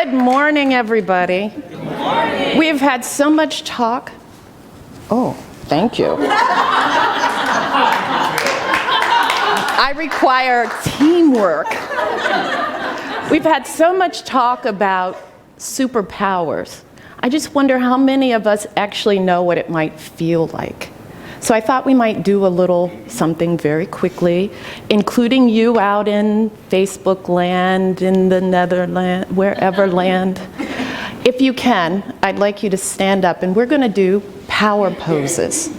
Good morning, everybody. Good morning. We have had so much talk. Oh, thank you. I require teamwork. We've had so much talk about superpowers. I just wonder how many of us actually know what it might feel like. So I thought we might do a little something very quickly, including you out in Facebook land, in the Netherlands, wherever land. If you can, I'd like you to stand up, and we're going to do power poses.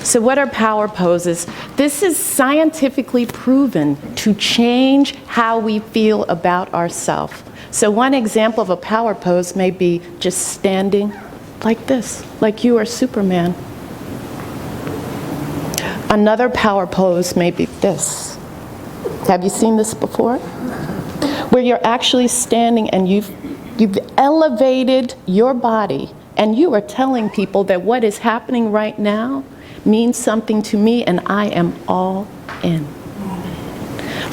So what are power poses? This is scientifically proven to change how we feel about ourselves. So one example of a power pose may be just standing like this, like you are Superman. Another power pose may be this. Have you seen this before? Where you're actually standing and you've elevated your body, and you are telling people that what is happening right now means something to me, and I am all in.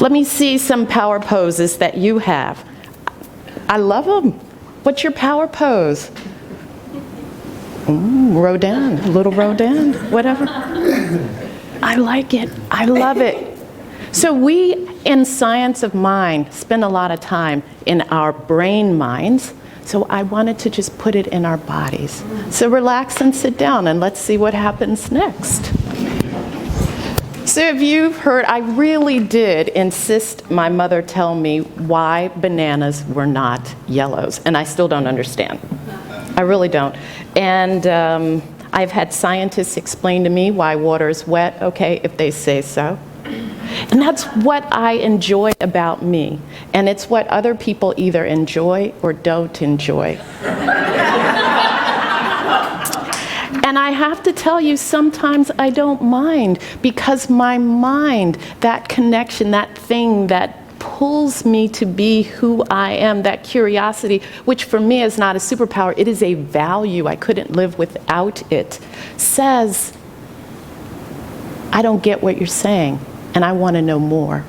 Let me see some power poses that you have. I love them. What's your power pose? Rodin, little Rodin, whatever. I like it. I love it. So we, in science of mind, spend a lot of time in our brain minds. So I wanted to just put it in our bodies. So relax and sit down, and let's see what happens next. So if you've heard, I really did insist my mother tell me why bananas were not yellows, and I still don't understand. I really don't. And I've had scientists explain to me why water is wet, okay, if they say so. And that's what I enjoy about me. And it's what other people either enjoy or don't enjoy. And I have to tell you, sometimes I don't mind, because my mind, that connection, that thing that pulls me to be who I am, that curiosity, which for me is not a superpower, it is a value. I couldn't live without it, says, I don't get what you're saying, and I want to know more.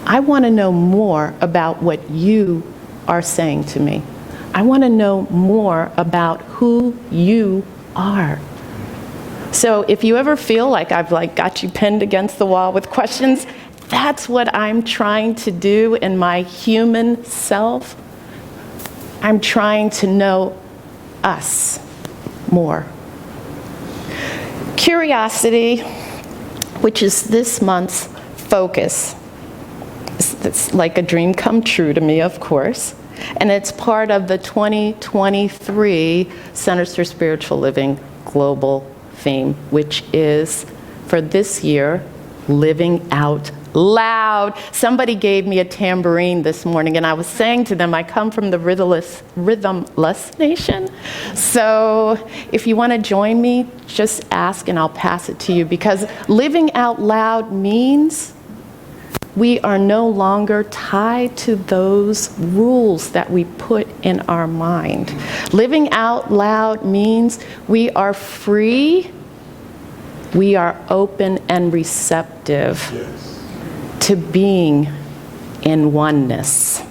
I want to know more about what you are saying to me. I want to know more about who you are. So if you ever feel like I've got you pinned against the wall with questions, that's what I'm trying to do in my human self. I'm trying to know us more. Curiosity, which is this month's focus, it's like a dream come true to me, of course. And it's part of the 2023 Centers for Spiritual Living global theme, which is, for this year, living out loud. Somebody gave me a tambourine this morning, and I was saying to them, I come from the rhythmless nation. So if you want to join me, just ask and I'll pass it to you, because living out loud means we are no longer tied to those rules that we put in our mind. Living out loud means we are free, we are open and receptive to being in oneness.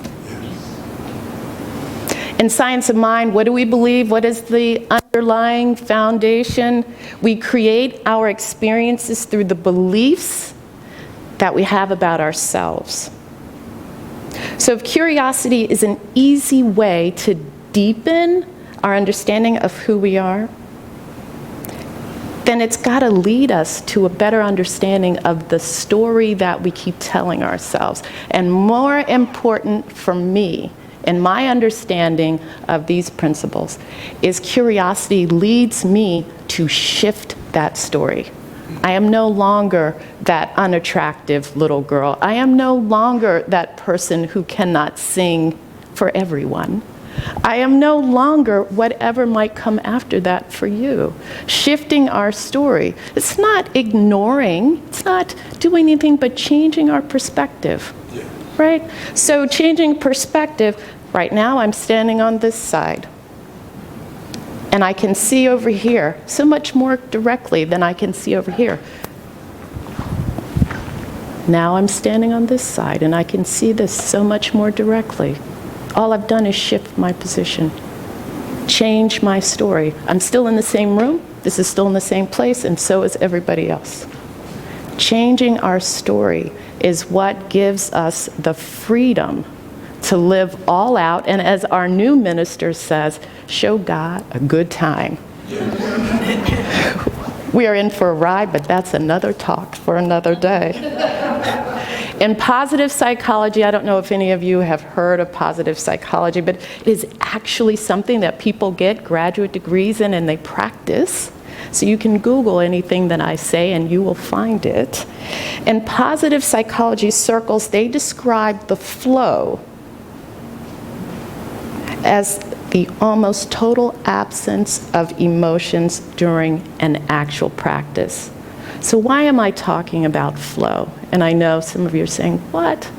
In science of mind, what do we believe? What is the underlying foundation? We create our experiences through the beliefs that we have about ourselves. So if curiosity is an easy way to deepen our understanding of who we are, then it's got to lead us to a better understanding of the story that we keep telling ourselves. And more important for me, in my understanding of these principles, is curiosity leads me to shift that story. I am no longer that unattractive little girl. I am no longer that person who cannot sing for everyone. I am no longer whatever might come after that for you. Shifting our story. It's not ignoring, it's not doing anything but changing our perspective, right? So changing perspective, right now I'm standing on this side. And I can see over here so much more directly than I can see over here. Now I'm standing on this side, and I can see this so much more directly. All I've done is shift my position, change my story. I'm still in the same room, this is still in the same place, and so is everybody else. Changing our story is what gives us the freedom to live all out, and as our new minister says, show God a good time. We are in for a ride, but that's another talk for another day. In positive psychology, I don't know if any of you have heard of positive psychology, but it is actually something that people get graduate degrees in and they practice. So you can Google anything that I say and you will find it. In positive psychology circles, they describe the flow as the almost total absence of emotions during an actual practice. So why am I talking about flow? And I know some of you are saying, what?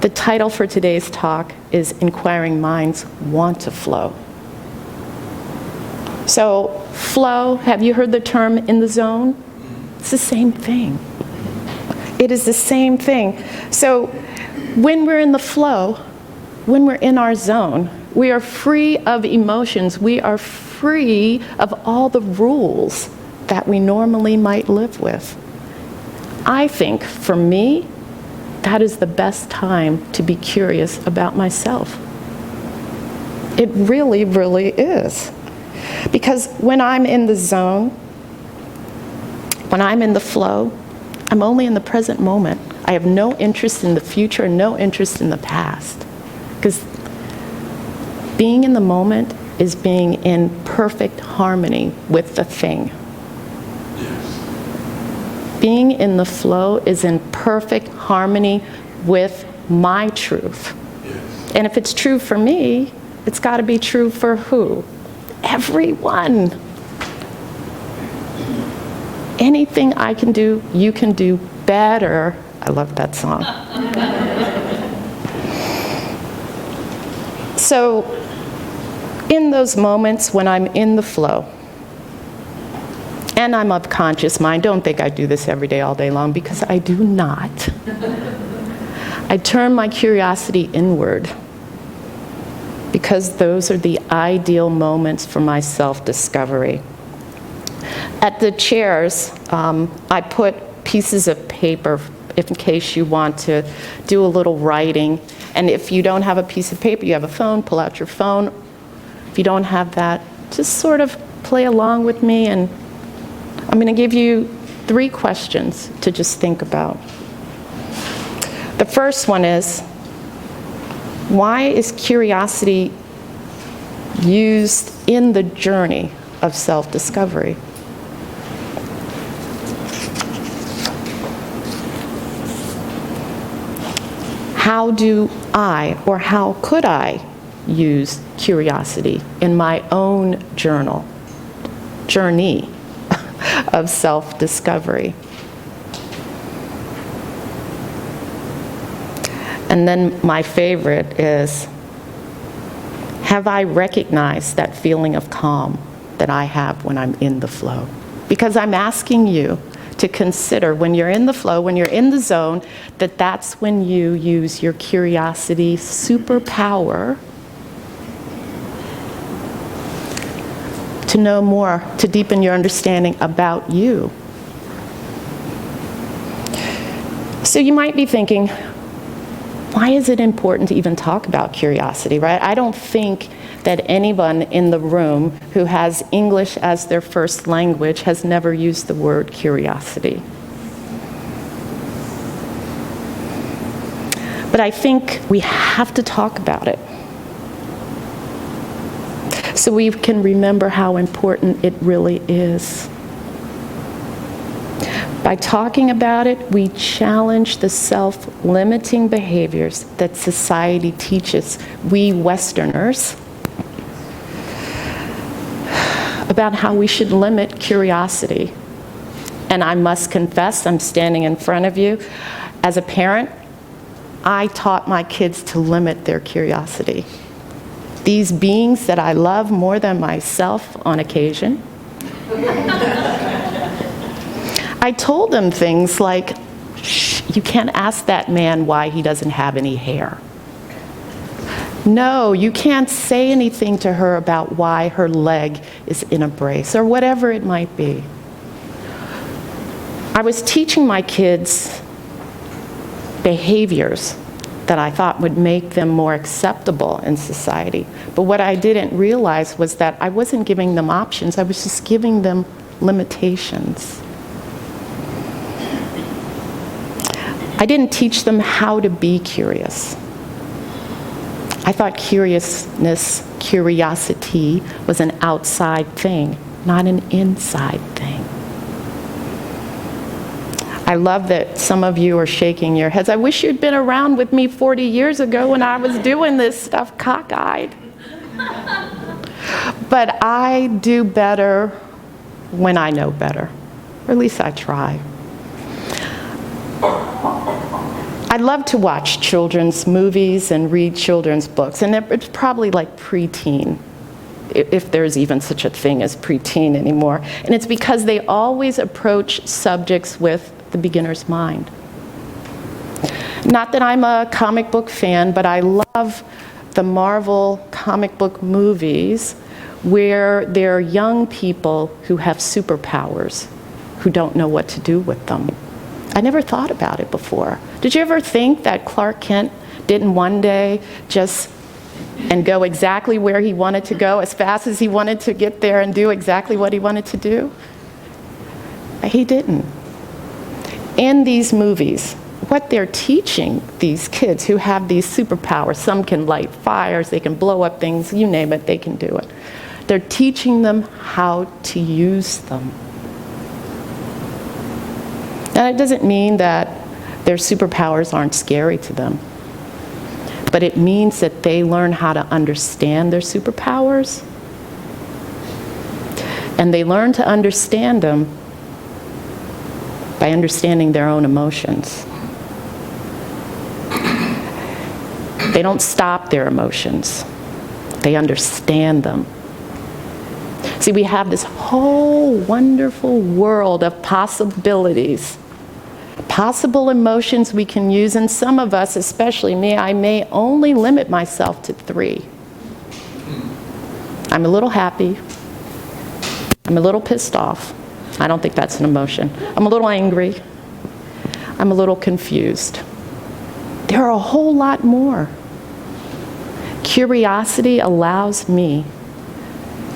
The title for today's talk is Inquiring Minds Want to Flow. So flow, have you heard the term in the zone? It's the same thing. It is the same thing. So when we're in the flow, when we're in our zone, we are free of emotions. We are free of all the rules that we normally might live with. I think, for me, that is the best time to be curious about myself. It really, really is. Because when I'm in the zone, when I'm in the flow, I'm only in the present moment. I have no interest in the future, no interest in the past. Because being in the moment is being in perfect harmony with the thing. Being in the flow is in perfect harmony with my truth. And if it's true for me, it's got to be true for who? Everyone. Anything I can do, you can do better. I love that song. So, in those moments when I'm in the flow, and I'm of conscious mind, don't think I do this every day, all day long, because I do not. I turn my curiosity inward, because those are the ideal moments for my self-discovery. At the chairs, I put pieces of paper in case you want to do a little writing. And if you don't have a piece of paper, you have a phone, pull out your phone. If you don't have that, just sort of play along with me, and I'm going to give you 3 questions to just think about. The first one is, why is curiosity used in the journey of self-discovery? How do I, or how could I, use curiosity in my own journey of self-discovery? And then my favorite is, have I recognized that feeling of calm that I have when I'm in the flow? Because I'm asking you to consider, when you're in the flow, when you're in the zone, that's when you use your curiosity superpower to know more, to deepen your understanding about you. So you might be thinking, why is it important to even talk about curiosity, right? I don't think that anyone in the room who has English as their first language has never used the word curiosity. But I think we have to talk about it, so we can remember how important it really is. By talking about it, we challenge the self-limiting behaviors that society teaches we Westerners about how we should limit curiosity. And I must confess, I'm standing in front of you. As a parent, I taught my kids to limit their curiosity. These beings that I love more than myself on occasion, I told them things like, shh, you can't ask that man why he doesn't have any hair. No, you can't say anything to her about why her leg is in a brace or whatever it might be. I was teaching my kids behaviors that I thought would make them more acceptable in society. But what I didn't realize was that I wasn't giving them options, I was just giving them limitations. I didn't teach them how to be curious. I thought curiosity was an outside thing, not an inside thing. I love that some of you are shaking your heads. I wish you'd been around with me 40 years ago when I was doing this stuff cockeyed. But I do better when I know better, or at least I try. I love to watch children's movies and read children's books, and it's probably like preteen, if there's even such a thing as preteen anymore. And it's because they always approach subjects with the beginner's mind. Not that I'm a comic book fan, but I love the Marvel comic book movies where there are young people who have superpowers who don't know what to do with them. I never thought about it before. Did you ever think that Clark Kent didn't one day just and go exactly where he wanted to go as fast as he wanted to get there and do exactly what he wanted to do? He didn't. In these movies, what they're teaching these kids who have these superpowers, some can light fires, they can blow up things, you name it, they can do it. They're teaching them how to use them. Now, it doesn't mean that their superpowers aren't scary to them, but it means that they learn how to understand their superpowers, and they learn to understand them by understanding their own emotions. They don't stop their emotions, they understand them. See, we have this whole wonderful world of possibilities. Possible emotions we can use, and some of us, especially me, I may only limit myself to 3. I'm a little happy. I'm a little pissed off. I don't think that's an emotion. I'm a little angry. I'm a little confused. There are a whole lot more. Curiosity allows me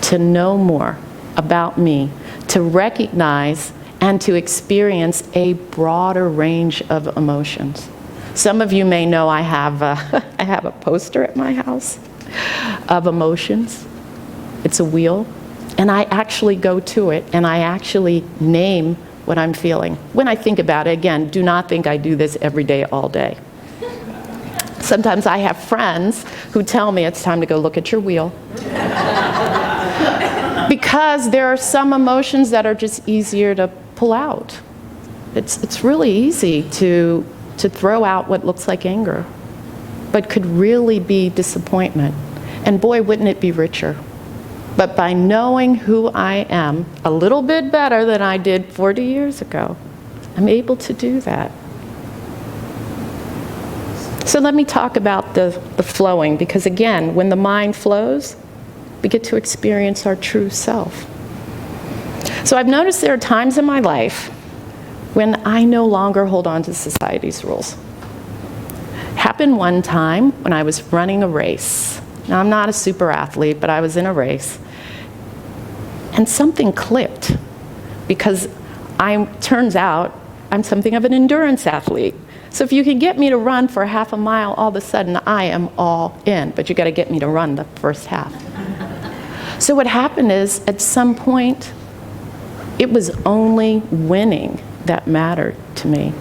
to know more about me, to recognize and to experience a broader range of emotions. Some of you may know I have a poster at my house of emotions. It's a wheel, and I actually go to it, and I actually name what I'm feeling. When I think about it, again, do not think I do this every day, all day. Sometimes I have friends who tell me it's time to go look at your wheel. Because there are some emotions that are just easier to pull out. It's really easy to throw out what looks like anger, but could really be disappointment. And boy, wouldn't it be richer. But by knowing who I am a little bit better than I did 40 years ago, I'm able to do that. So let me talk about the flowing, because again, when the mind flows, we get to experience our true self. So I've noticed there are times in my life when I no longer hold on to society's rules. Happened one time when I was running a race. Now, I'm not a super athlete, but I was in a race. And something clicked, because turns out I'm something of an endurance athlete. So if you can get me to run for half a mile, all of a sudden I am all in, but you got to get me to run the first half. So what happened is, at some point, it was only winning that mattered to me.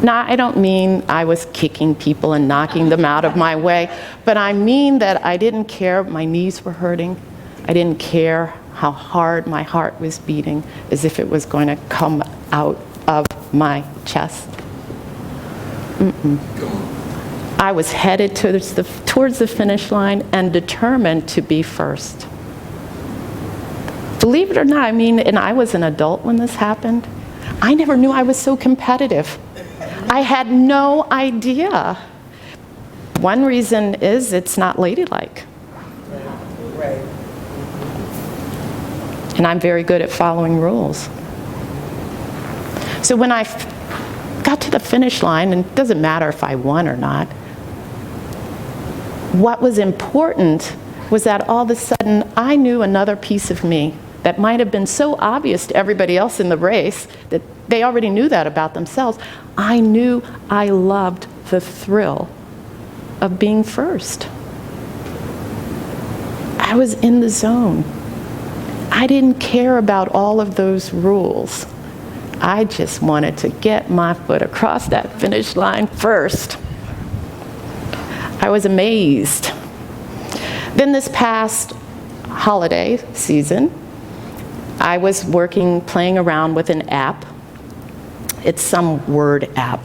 Now, I don't mean I was kicking people and knocking them out of my way, but I mean that I didn't care my knees were hurting. I didn't care how hard my heart was beating, as if it was going to come out of my chest. I was headed towards the finish line and determined to be first. Believe it or not, and I was an adult when this happened. I never knew I was so competitive. I had no idea. One reason is it's not ladylike. Right. And I'm very good at following rules. So when I got to the finish line, and it doesn't matter if I won or not, what was important was that all of a sudden I knew another piece of me that might have been so obvious to everybody else in the race that they already knew that about themselves. I knew I loved the thrill of being first. I was in the zone. I didn't care about all of those rules. I just wanted to get my foot across that finish line first. I was amazed. Then this past holiday season, I was playing around with an app. It's some word app.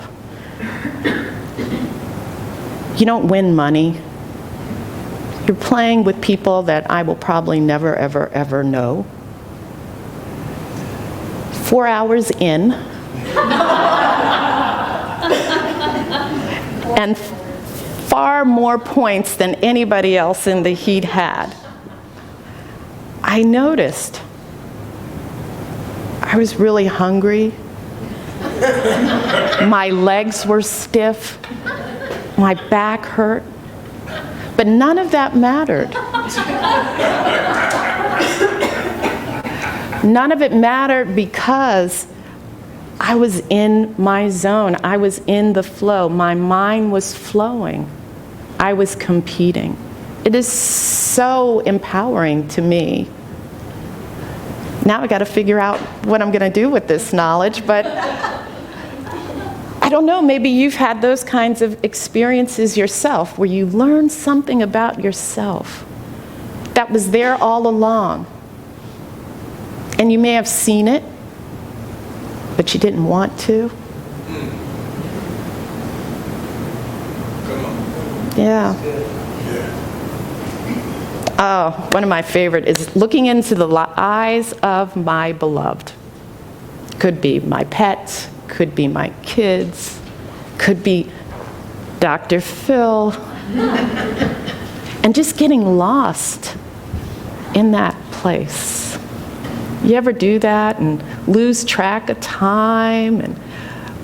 You don't win money. You're playing with people that I will probably never, ever, ever know. 4 hours in, and far more points than anybody else in the heat had. I noticed I was really hungry. My legs were stiff. My back hurt. But none of that mattered. None of it mattered because I was in my zone. I was in the flow. My mind was flowing. I was competing. It is so empowering to me. Now I got to figure out what I'm going to do with this knowledge, but I don't know, maybe you've had those kinds of experiences yourself where you learn something about yourself that was there all along. And you may have seen it, but you didn't want to. Yeah. Oh, one of my favorite is looking into the eyes of my beloved. Could be my pet, could be my kids, could be Dr. Phil, and just getting lost in that place. You ever do that and lose track of time and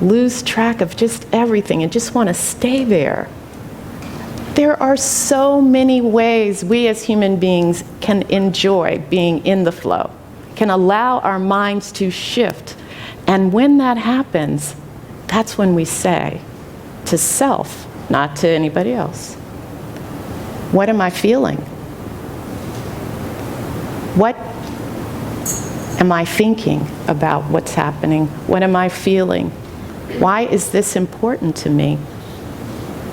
lose track of just everything and just want to stay there? There are so many ways we as human beings can enjoy being in the flow, can allow our minds to shift. And when that happens, that's when we say to self, not to anybody else, what am I feeling? What am I thinking about what's happening? What am I feeling? Why is this important to me?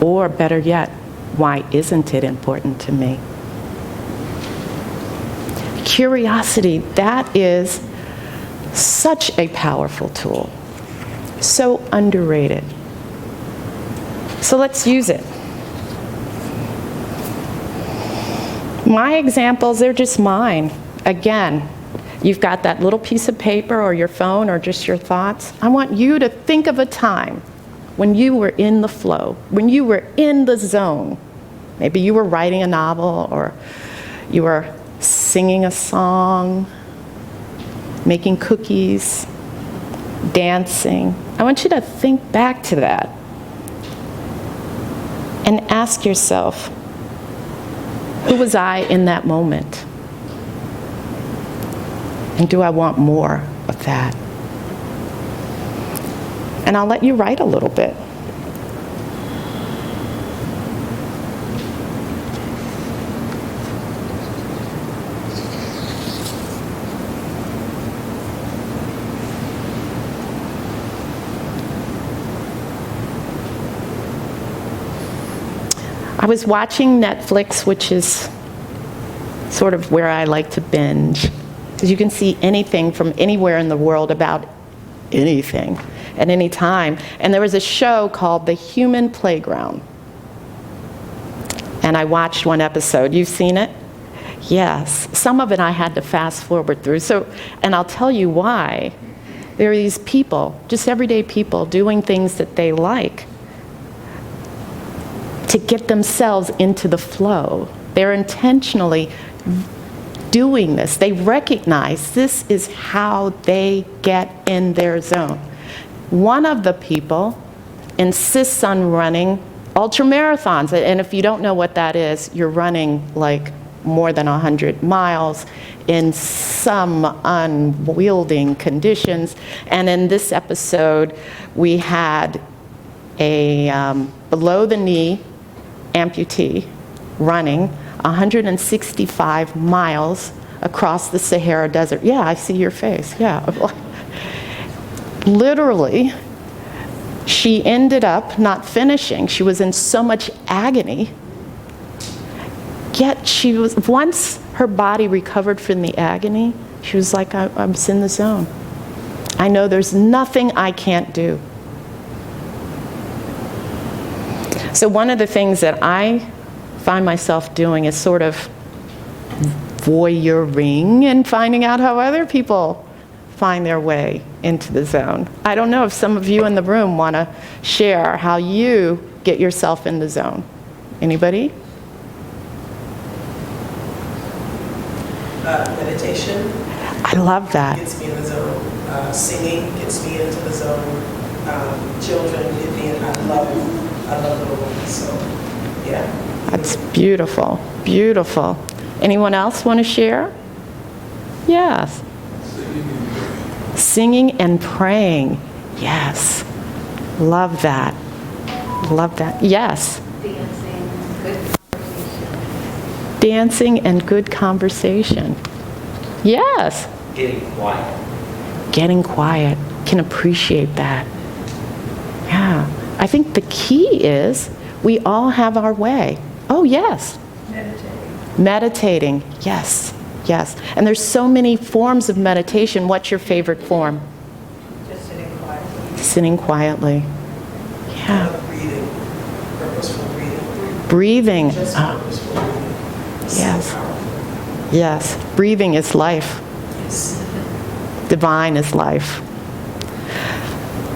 Or better yet, why isn't it important to me? Curiosity, that is such a powerful tool. So underrated. So let's use it. My examples, they're just mine. Again, you've got that little piece of paper or your phone or just your thoughts. I want you to think of a time when you were in the flow, when you were in the zone. Maybe you were writing a novel or you were singing a song, making cookies, dancing. I want you to think back to that and ask yourself, who was I in that moment? And do I want more of that? And I'll let you write a little bit. I was watching Netflix, which is sort of where I like to binge, because you can see anything from anywhere in the world about anything at any time. And there was a show called The Human Playground. And I watched one episode. You've seen it? Yes. Some of it I had to fast forward through. And I'll tell you why. There are these people, just everyday people, doing things that they like, to get themselves into the flow. They're intentionally doing this. They recognize this is how they get in their zone. One of the people insists on running ultramarathons, and if you don't know what that is, you're running like more than 100 miles in some unwielding conditions. And in this episode, we had a below-the-knee amputee running 165 miles across the Sahara Desert. Yeah, I see your face, yeah. Literally, she ended up not finishing. She was in so much agony. Yet she was, once her body recovered from the agony, she was like, I was in the zone. I know there's nothing I can't do. So one of the things that I find myself doing is sort of voyeuring and finding out how other people find their way into the zone. I don't know if some of you in the room want to share how you get yourself in the zone. Anybody? Meditation I love that. gets me in the zone. Singing gets me into the zone. Children get me in. I love little ones. So, yeah. That's beautiful, beautiful. Anyone else want to share? Yes. Singing and praying. Yes. Love that. Love that. Yes. Dancing and good conversation. Yes. Getting quiet. Getting quiet. Can appreciate that. Yeah. I think the key is we all have our way. Oh, yes. Meditating. Yes. Yes. And there's so many forms of meditation. What's your favorite form? Just sitting quietly. Sitting quietly. Yeah. Breathing. Purposeful breathing. Breathing. Just purposeful breathing. It's Yes. so powerful. Yes. Breathing is life. Yes. Divine is life.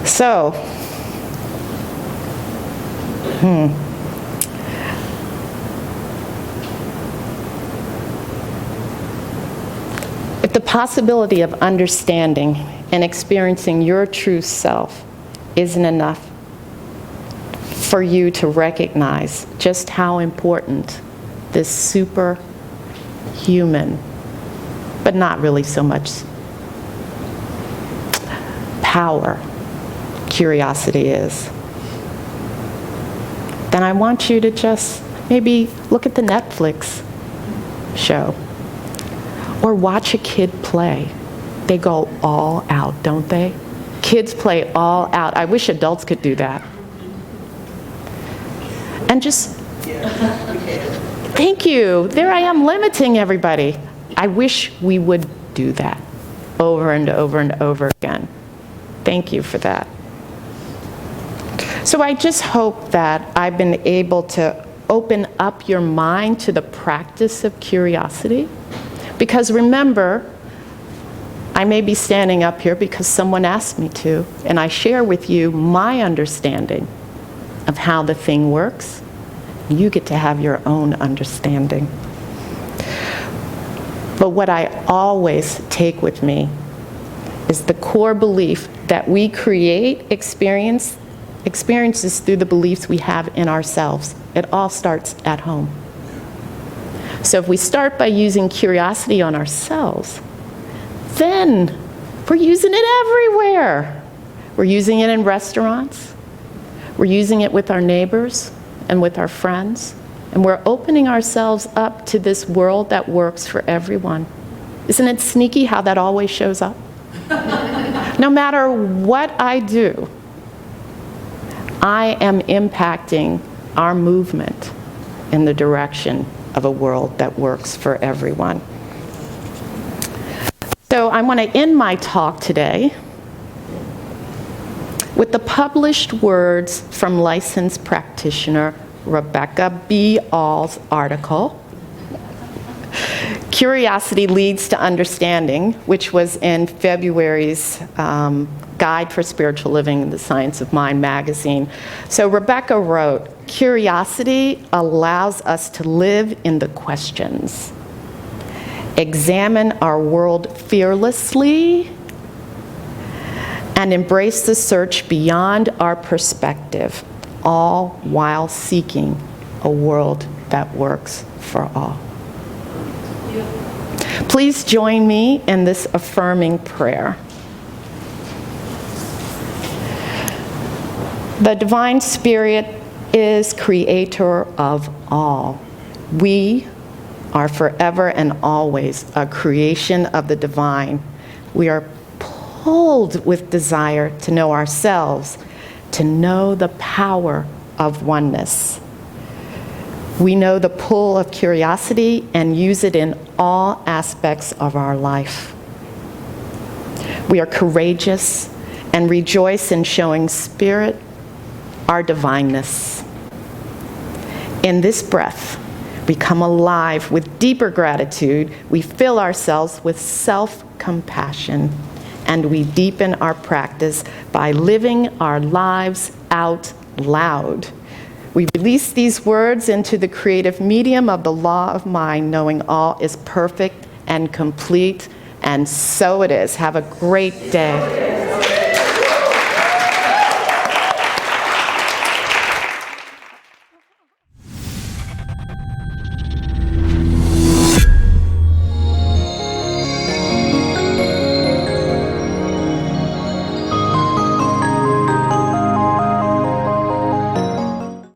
So, if the possibility of understanding and experiencing your true self isn't enough for you to recognize just how important this superhuman, but not really so much power, curiosity is, then I want you to just maybe look at the Netflix show or watch a kid play. They go all out, don't they? Kids play all out. I wish adults could do that. And just, thank you. There I am limiting everybody. I wish we would do that over and over and over again. Thank you for that. So I just hope that I've been able to open up your mind to the practice of curiosity. Because remember, I may be standing up here because someone asked me to, and I share with you my understanding of how the thing works. You get to have your own understanding. But what I always take with me is the core belief that we create experiences through the beliefs we have in ourselves. It all starts at home. So if we start by using curiosity on ourselves, then we're using it everywhere. We're using it in restaurants. We're using it with our neighbors and with our friends. And we're opening ourselves up to this world that works for everyone. Isn't it sneaky how that always shows up? No matter what I do, I am impacting our movement in the direction of a world that works for everyone. So I want to end my talk today with the published words from licensed practitioner Rebecca B. All's article, Curiosity Leads to Understanding, which was in February's Guide for Spiritual Living in the Science of Mind magazine. So Rebecca wrote, "Curiosity allows us to live in the questions, examine our world fearlessly, and embrace the search beyond our perspective, all while seeking a world that works for all." Please join me in this affirming prayer. The Divine Spirit is creator of all. We are forever and always a creation of the divine. We are pulled with desire to know ourselves, to know the power of oneness. We know the pull of curiosity and use it in all aspects of our life. We are courageous and rejoice in showing Spirit our divineness. In this breath, we come alive with deeper gratitude. We fill ourselves with self-compassion, and we deepen our practice by living our lives out loud. We release these words into the creative medium of the law of mind, knowing all is perfect and complete, and so it is. Have a great day.